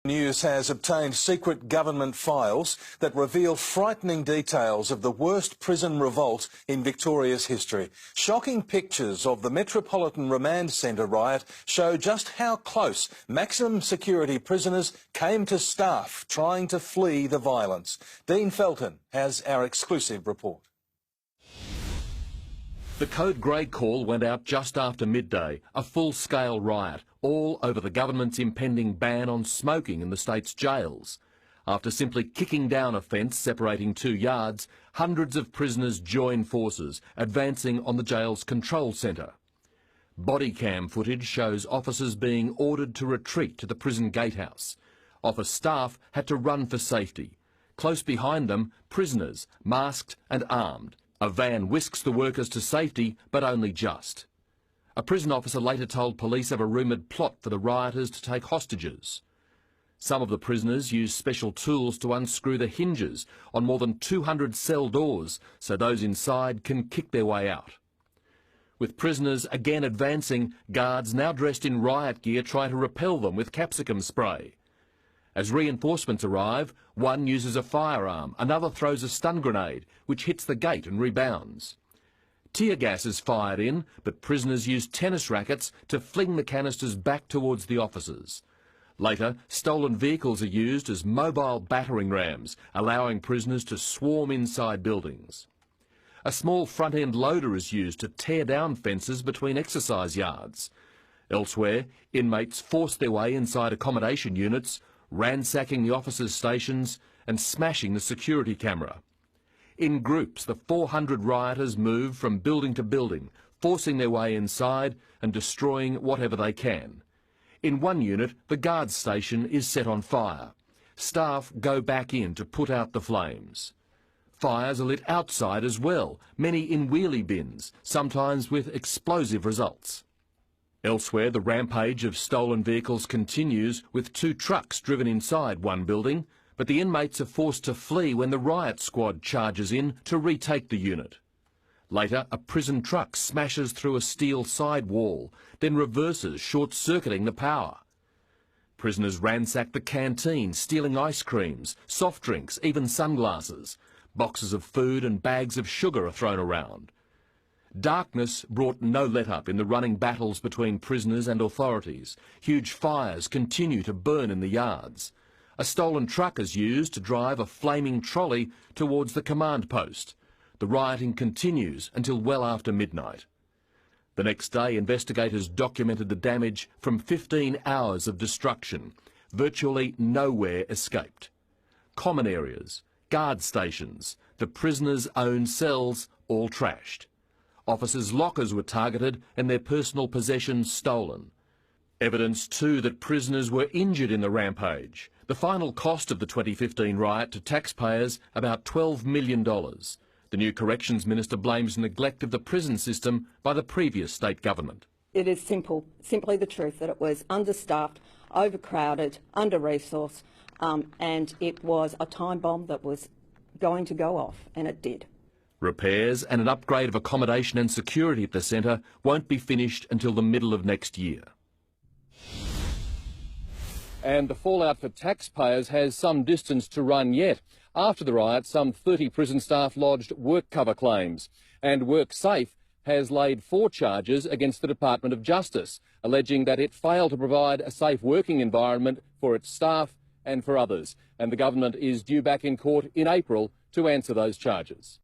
News has obtained secret government files that reveal frightening details of the worst prison revolt in Victoria's history. Shocking pictures of the Metropolitan Remand Centre riot show just how close maximum security prisoners came to staff trying to flee the violence. Dean Felton has our exclusive report. The code grey call went out just after midday, a full-scale riot, all over the government's impending ban on smoking in the state's jails. After simply kicking down a fence separating 2 yards, hundreds of prisoners joined forces, advancing on the jail's control centre. Body cam footage shows officers being ordered to retreat to the prison gatehouse. Office staff had to run for safety. Close behind them, prisoners, masked and armed. A van whisks the workers to safety, but only just. A prison officer later told police of a rumoured plot for the rioters to take hostages. Some of the prisoners used special tools to unscrew the hinges on more than 200 cell doors so those inside can kick their way out. With prisoners again advancing, guards now dressed in riot gear try to repel them with capsicum spray. As reinforcements arrive, one uses a firearm, another throws a stun grenade, which hits the gate and rebounds. Tear gas is fired in, but prisoners use tennis rackets to fling the canisters back towards the officers. Later, stolen vehicles are used as mobile battering rams, allowing prisoners to swarm inside buildings. A small front-end loader is used to tear down fences between exercise yards. Elsewhere, inmates force their way inside accommodation units, ransacking the officers' stations and smashing the security camera. In groups, the 400 rioters move from building to building, forcing their way inside and destroying whatever they can. In one unit, the guards station is set on fire. Staff go back in to put out the flames. Fires are lit outside as well, many in wheelie bins, sometimes with explosive results. Elsewhere, the rampage of stolen vehicles continues, with 2 trucks driven inside one building, but the inmates are forced to flee when the riot squad charges in to retake the unit. Later, a prison truck smashes through a steel side wall, then reverses, short-circuiting the power. Prisoners ransack the canteen, stealing ice creams, soft drinks, even sunglasses. Boxes of food and bags of sugar are thrown around. Darkness brought no let-up in the running battles between prisoners and authorities. Huge fires continue to burn in the yards. A stolen truck is used to drive a flaming trolley towards the command post. The rioting continues until well after midnight. The next day, investigators documented the damage from 15 hours of destruction. Virtually nowhere escaped. Common areas, guard stations, the prisoners' own cells, all trashed. Officers' lockers were targeted and their personal possessions stolen. Evidence too that prisoners were injured in the rampage. The final cost of the 2015 riot to taxpayers, about $12 million. The new Corrections Minister blames neglect of the prison system by the previous state government. It is simply the truth that it was understaffed, overcrowded, under-resourced, and it was a time bomb that was going to go off, and it did. Repairs and an upgrade of accommodation and security at the centre won't be finished until the middle of next year. And the fallout for taxpayers has some distance to run yet. After the riot, some 30 prison staff lodged work cover claims, and WorkSafe has laid 4 charges against the Department of Justice, alleging that it failed to provide a safe working environment for its staff and for others. And the government is due back in court in April to answer those charges.